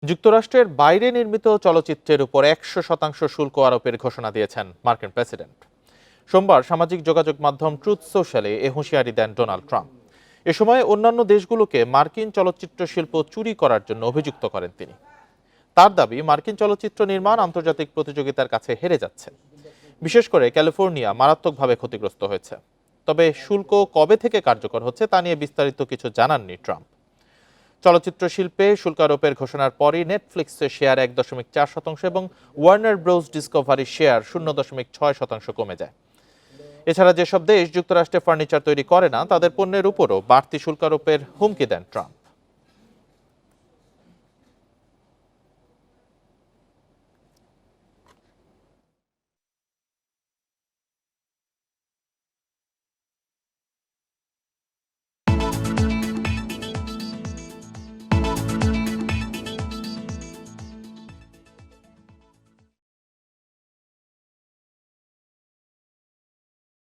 যুক্তরাষ্ট্রের বাইরে নির্মিত চলচ্চিত্রের উপর ১০০% শুল্ক আরোপের ঘোষণা দিয়েছেন মার্কিন প্রেসিডেন্ট। সোমবার সামাজিক যোগাযোগ মাধ্যম ট্রুথ সোশ্যালে এ হুঁশিয়ারি দেন ডোনাল্ড ট্রাম্প। এ সময় অন্যান্য দেশগুলোকে মার্কিন চলচ্চিত্র শিল্প চুরি করার জন্য অভিযুক্ত করেন তিনি। তার দাবি, মার্কিন চলচ্চিত্র নির্মাণ আন্তর্জাতিক প্রতিযোগিতার কাছে হেরে যাচ্ছে। বিশেষ করে ক্যালিফোর্নিয়া মারাত্মকভাবে ক্ষতিগ্রস্ত হয়েছে। তবে শুল্ক কবে থেকে কার্যকর হচ্ছে তা নিয়ে বিস্তারিত কিছু জানাননি ট্রাম্প। চলচ্চিত্র শিল্পে শুল্ক আরোপের ঘোষণার পরই নেটফ্লিক্সের শেয়ার ১.৪% এবং ওয়ার্নার ব্রোস ডিসকভারির শেয়ার ০.৬% কমে যায়। এছাড়া যেসব দেশ যুক্তরাষ্ট্রে ফার্নিচার তৈরি করে না তাদের পণ্যের উপরও বাড়তি শুল্ক আরোপের হুমকি দেন ট্রাম্প।